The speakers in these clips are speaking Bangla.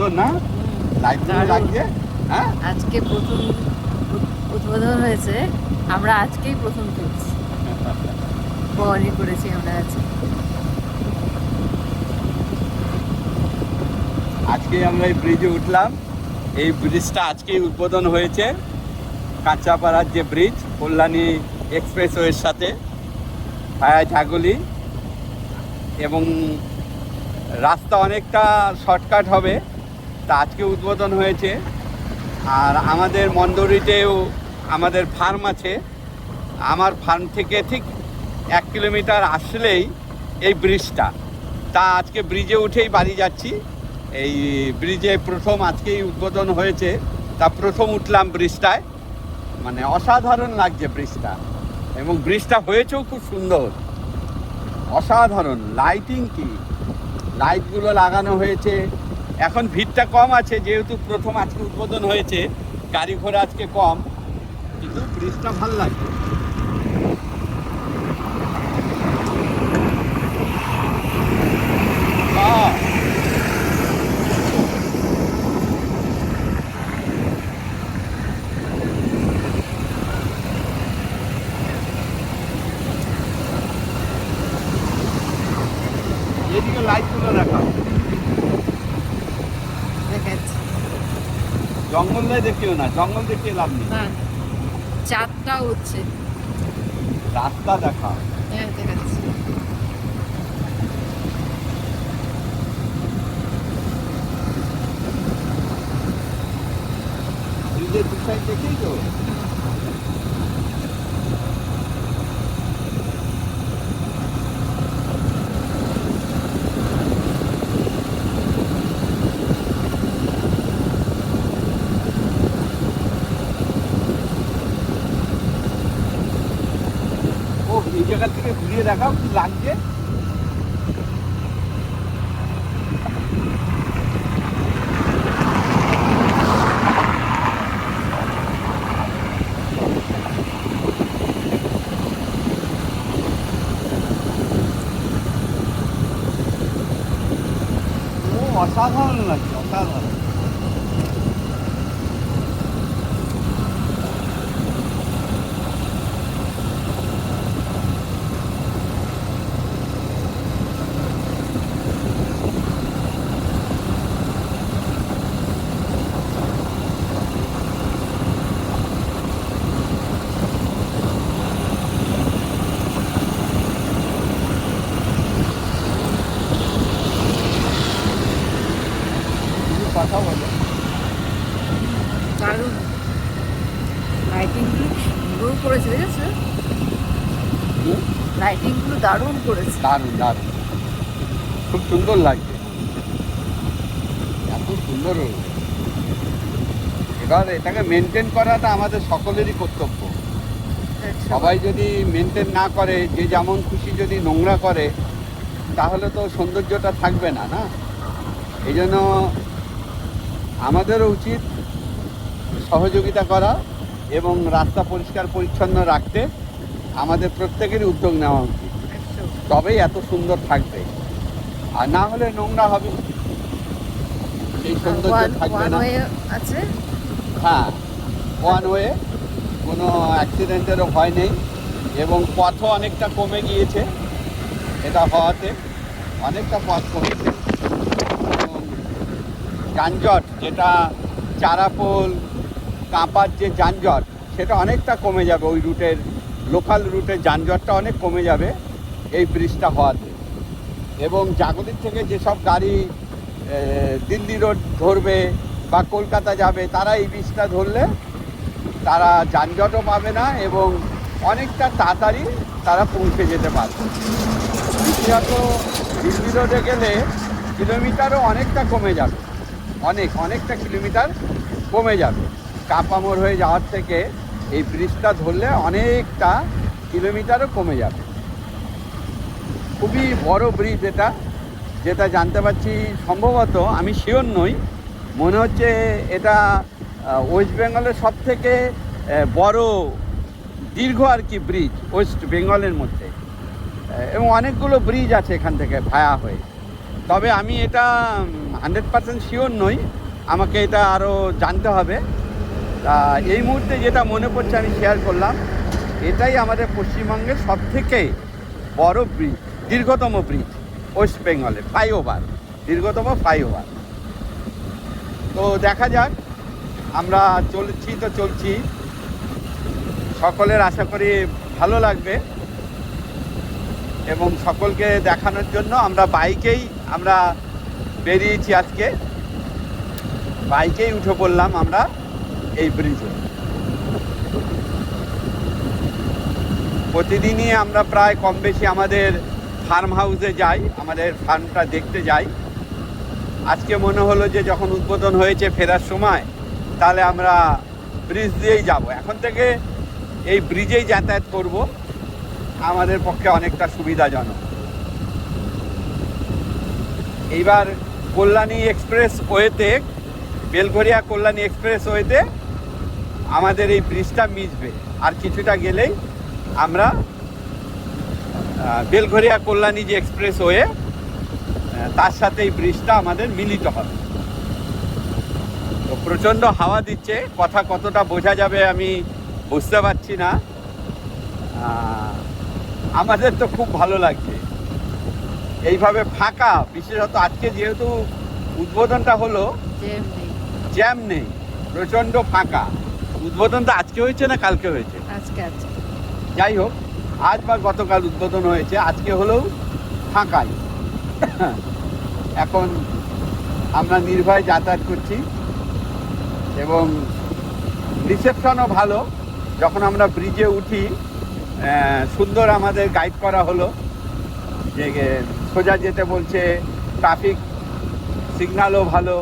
সুন্দর না, লাইটগুলো লাগছে। হ্যাঁ, আজকে প্রথম উদ্বোধন হয়েছে, আমরা আজকেই প্রথম তুলছি, বহনই করেছি আমরা আজকে আমরা এই ব্রিজে উঠলাম। এই ব্রিজটা আজকেই উদ্বোধন হয়েছে, কাঁচাপাড়ার যে ব্রিজ কল্যাণী এক্সপ্রেসওয়ের সাথে ভায়া ঝাগুলি, এবং রাস্তা অনেকটা শর্টকাট হবে। তা আজকে উদ্বোধন হয়েছে। আর আমাদের মন্দরিতেও আমাদের ফার্ম আছে, আমার ফার্ম থেকে ঠিক 1 কিলোমিটার আসলেই এই ব্রিজটা। তা আজকে ব্রিজে উঠেই বাড়ি যাচ্ছি। এই ব্রিজে প্রথম আজকেই উদ্বোধন হয়েছে, তা প্রথম উঠলাম ব্রিজটায়। মানে অসাধারণ লাগছে ব্রিজটা, এবং ব্রিজটা হয়েছেও খুব সুন্দর, অসাধারণ। লাইটিং কি, লাইটগুলো লাগানো হয়েছে। এখন ভিড়টা কম আছে, যেহেতু প্রথম আজকে উদ্বোধন হয়েছে, গাড়ি ঘোড়া আজকে কম, কিন্তু ব্রিজটা ভালো লাগছে। এদিকে লাইটগুলো রাখা, দেখাচ্ছি। জঙ্গলে দেখিও না, জঙ্গল দেখিয়ে লাভ নেই, চাঁদটা উঠছে। রাস্তা দেখা। হ্যাঁ, দেখাচ্ছি। ব্রিজের দু সাইড দেখেই তো। ও, এই জায়গা থেকে ঘুরিয়ে দেখাও কি লাগছে। ও, অসাধারণ লাগছে, অসাধারণ। কিছু কথা বলো। দারুণ লাইটিংগুলো সুন্দর করেছে, দেখেছো? লাইটিংগুলো দারুণ করেছে। দারুণ দারুণ, খুব সুন্দর লাগছে, এত সুন্দর। এবার এটাকে মেনটেন করাটা আমাদের সকলেরই কর্তব্য। সবাই যদি মেনটেন না করে, যে যেমন খুশি যদি নোংরা করে, তাহলে তো সৌন্দর্যটা থাকবে না, না? এই জন্য আমাদেরও উচিত সহযোগিতা করা এবং রাস্তা পরিষ্কার পরিচ্ছন্ন রাখতে আমাদের প্রত্যেকেরই উদ্যোগ নেওয়া উচিত। তবেই এত সুন্দর থাকবে, আর না হলে নোংরা হবে, সেই সৌন্দর্য থাকবে না। আছে, হ্যাঁ, ওয়ান ওয়ে, কোনো অ্যাক্সিডেন্টেরও ভয় নেই, এবং পথও অনেকটা কমে গিয়েছে। এটা হওয়াতে অনেকটা পথ কমেছে, এবং যানজট, যেটা চারাপোল কাঁপার যে যানজট, সেটা অনেকটা কমে যাবে। ওই রুটের, লোকাল রুটের যানজটটা অনেক কমে যাবে এই ব্রিজটা হওয়াতে। এবং জাগলির থেকে যেসব গাড়ি দিল্লি রোড ধরবে বা কলকাতা যাবে, তারা এই ব্রিজটা ধরলে তারা যানজটও পাবে না, এবং অনেকটা তাড়াতাড়ি তারা পৌঁছে যেতে পারবে। দ্বিতীয়ত, দিল্লি রোডে গেলে কিলোমিটারও অনেকটা কমে যাবে, অনেকটা কিলোমিটার কমে যাবে। কাপামোড় হয়ে যাওয়ার থেকে এই ব্রিজটা ধরলে অনেকটা কিলোমিটারও কমে যাবে। খুবই বড় ব্রিজ এটা, যেটা জানতে পারছি, সম্ভবত, আমি শিওর নই, মনে হচ্ছে এটা ওয়েস্ট বেঙ্গলের সব থেকে বড় দীর্ঘ আর কি ব্রিজ ওয়েস্ট বেঙ্গলের মধ্যে। এবং অনেকগুলো ব্রিজ আছে এখান থেকে ভায়া হয়ে। তবে আমি এটা 100% শিওর নই, আমাকে এটা আরও জানতে হবে। তা এই মুহূর্তে যেটা মনে পড়ছে আমি শেয়ার করলাম, এটাই আমাদের পশ্চিমবঙ্গের সবথেকে বড় ব্রিজ, দীর্ঘতম ব্রিজ ওয়েস্ট বেঙ্গলে, ফ্লাইওভার, দীর্ঘতম ফ্লাইওভার। তো দেখা যাক, আমরা চলছি, সকলের আশা করি ভালো লাগবে এবং সকলকে দেখানোর জন্য আমরা বেরিয়েছি আজকে, বাইকেই উঠে পড়লাম আমরা এই ব্রিজে। প্রতিদিনই আমরা প্রায় কম বেশি আমাদের ফার্ম হাউসে যাই, আমাদের ফার্মটা দেখতে যাই। আজকে মনে হলো যে যখন উদ্বোধন হয়েছে ফেরার সময়, তাহলে আমরা ব্রিজ দিয়েই যাব। এখন থেকে এই ব্রিজেই যাতায়াত করব, আমাদের পক্ষে অনেকটা সুবিধাজনক। এইবার কল্যাণী এক্সপ্রেস ওয়েতে, বেলঘরিয়া কল্যাণী এক্সপ্রেস ওয়েতে আমাদের এই ব্রিজটা মিশবে। আর কিছুটা গেলেই আমরা বেলঘরিয়া কল্যাণী যে এক্সপ্রেস ওয়ে, তার সাথে এই ব্রিজটা আমাদের মিলিত হবে। তো প্রচণ্ড হাওয়া দিচ্ছে, কথা কতটা বোঝা যাবে আমি বুঝতে পারছি না। আমাদের তো খুব ভালো লাগছে এইভাবে ফাঁকা, বিশেষত আজকে যেহেতু উদ্বোধনটা হলো, জ্যাম নেই, প্রচণ্ড ফাঁকা। উদ্বোধনটা আজকে হয়েছে না কালকে হয়েছে? আজকে। যাই হোক, আজ বা গতকাল উদ্বোধন হয়েছে, আজকে হলেও ফাঁকাই। এখন আমরা নির্ভয়ে যাতায়াত করছি এবং রিসেপশনও ভালো। যখন আমরা ব্রিজে উঠি, সুন্দর আমাদের গাইড করা হলো যে সোজা যেতে বলছে, ট্রাফিক সিগন্যালও ভালো।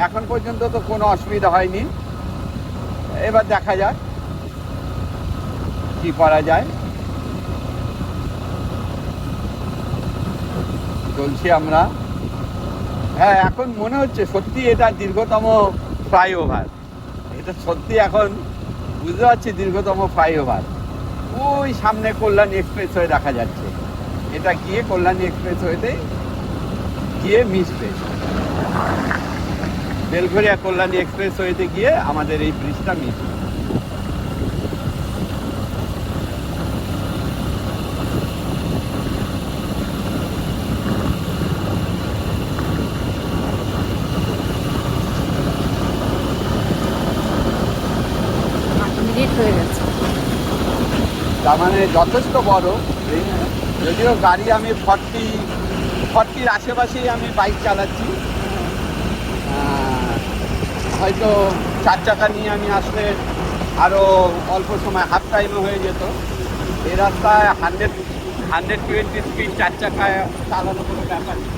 এখন পর্যন্ত তো কোনো অসুবিধা হয়নি, এবার দেখা যাক কি করা যায়। চলছি আমরা। হ্যাঁ, এখন মনে হচ্ছে সত্যি এটা দীর্ঘতম ফ্লাইওভার। এটা সত্যি এখন বুঝতে পারছি দীর্ঘতম ফ্লাইওভার। ওই সামনে কল্যাণী এক্সপ্রেসওয়ে দেখা যাচ্ছে, এটা গিয়ে কল্যাণী এক্সপ্রেসওয়েতে গিয়ে মিশবে। বেলঘরিয়া কল্যাণী এক্সপ্রেসওয়েতে গিয়ে আমাদের এই ব্রিজটা মিশবে। হয়ে গেছে, তার মানে যথেষ্ট বড়। যদিও গাড়ি আমি 40-40 আশেপাশেই আমি বাইক চালাচ্ছি, হয়তো 4 চাকা নিয়ে আমি আসলে আরও অল্প সময়, হাফ টাইমে হয়ে যেত। এই রাস্তায় 120 স্পিড 4 চাকায় চালানো কোনো ব্যাপার নেই।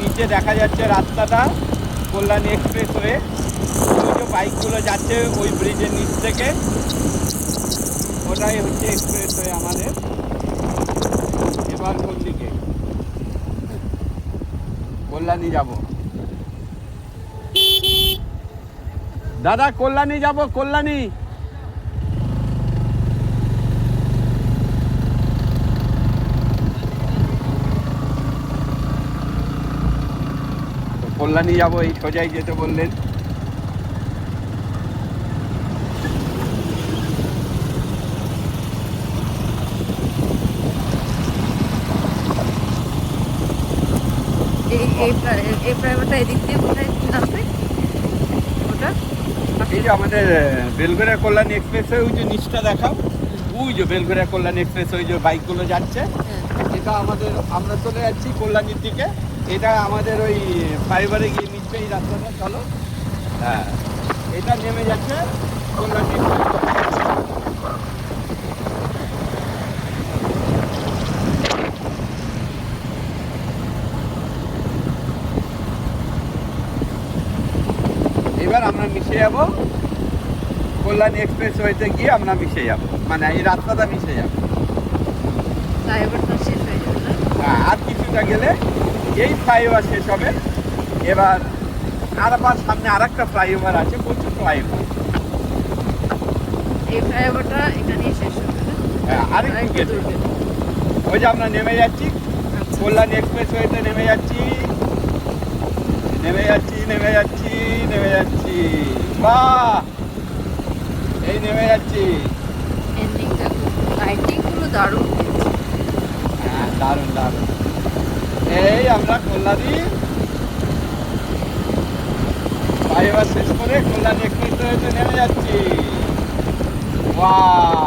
নিচে দেখা যাচ্ছে রাস্তাটা কল্যাণী এক্সপ্রেসওয়ে, ওই যে বাইকগুলো যাচ্ছে ওই ব্রিজের নিচ থেকে, ওটাই হচ্ছে এক্সপ্রেসওয়ে আমাদের। এবার কোন দিকে? কল্যাণী যাব দাদা, কল্যাণী যাব, কল্যাণী। কল্যাণী যাবো, এই সোজাই যেতে বললেন। এই ফ্লাইওভারটা এদিক দিয়ে কোথায় নামবে ওটা? এই যে আমাদের বেলঘরিয়া কল্যাণী এক্সপ্রেস ওই যে নিচটা দেখাও, ওই যে বেলঘরিয়া কল্যাণী এক্সপ্রেস ওই যে বাইকগুলো যাচ্ছে, হ্যাঁ। এটা আমাদের, আমরা চলে যাচ্ছি কল্যাণীর দিকে। এটা আমাদের ওই ফ্লাইওভারে গিয়ে নিচ্ছে এই রাস্তাটা, চলো। হ্যাঁ, এটা নেমে যাচ্ছে কল্যাণী এবার আমরা মিশে যাব কল্যাণী এক্সপ্রেস ওয়েতে গিয়ে আমরা মিশে যাব, মানে এই রাস্তাটা মিশে যাব। ফ্লাইওভারটা শেষ হয়ে যাবে না? হ্যাঁ, আর কিছুটা গেলে এই ফ্লাইওভার শেষ হবে। এবার আবার সামনে আর একটা ফ্লাইওভার আছে, প্রচুর ফ্লাইওভার। এই ফ্লাইওভারটা এখানেই শেষ হবে না? হ্যাঁ, আরেকটু আরেকটু গেলে দূর গেলে। ওই যে আমরা নেমে যাচ্ছি আচ্ছা। কল্যাণী এক্সপ্রেস ওয়েতে, নেমে যাচ্ছি নেমে যাচ্ছি নেমে যাচ্ছি নেমে যাচ্ছি। বাহ, এই নেমে যাচ্ছি। এন্ডিংটা লাইটিং গুলো দারুণ দিয়েছে। হ্যাঁ, দারুণ দারুণ। এই আমরা কল্যাণী ফ্লাইওভার শেষ করে কল্যাণী এক্সপ্রেস ওয়েতে নেমে যাচ্ছি। বাহ,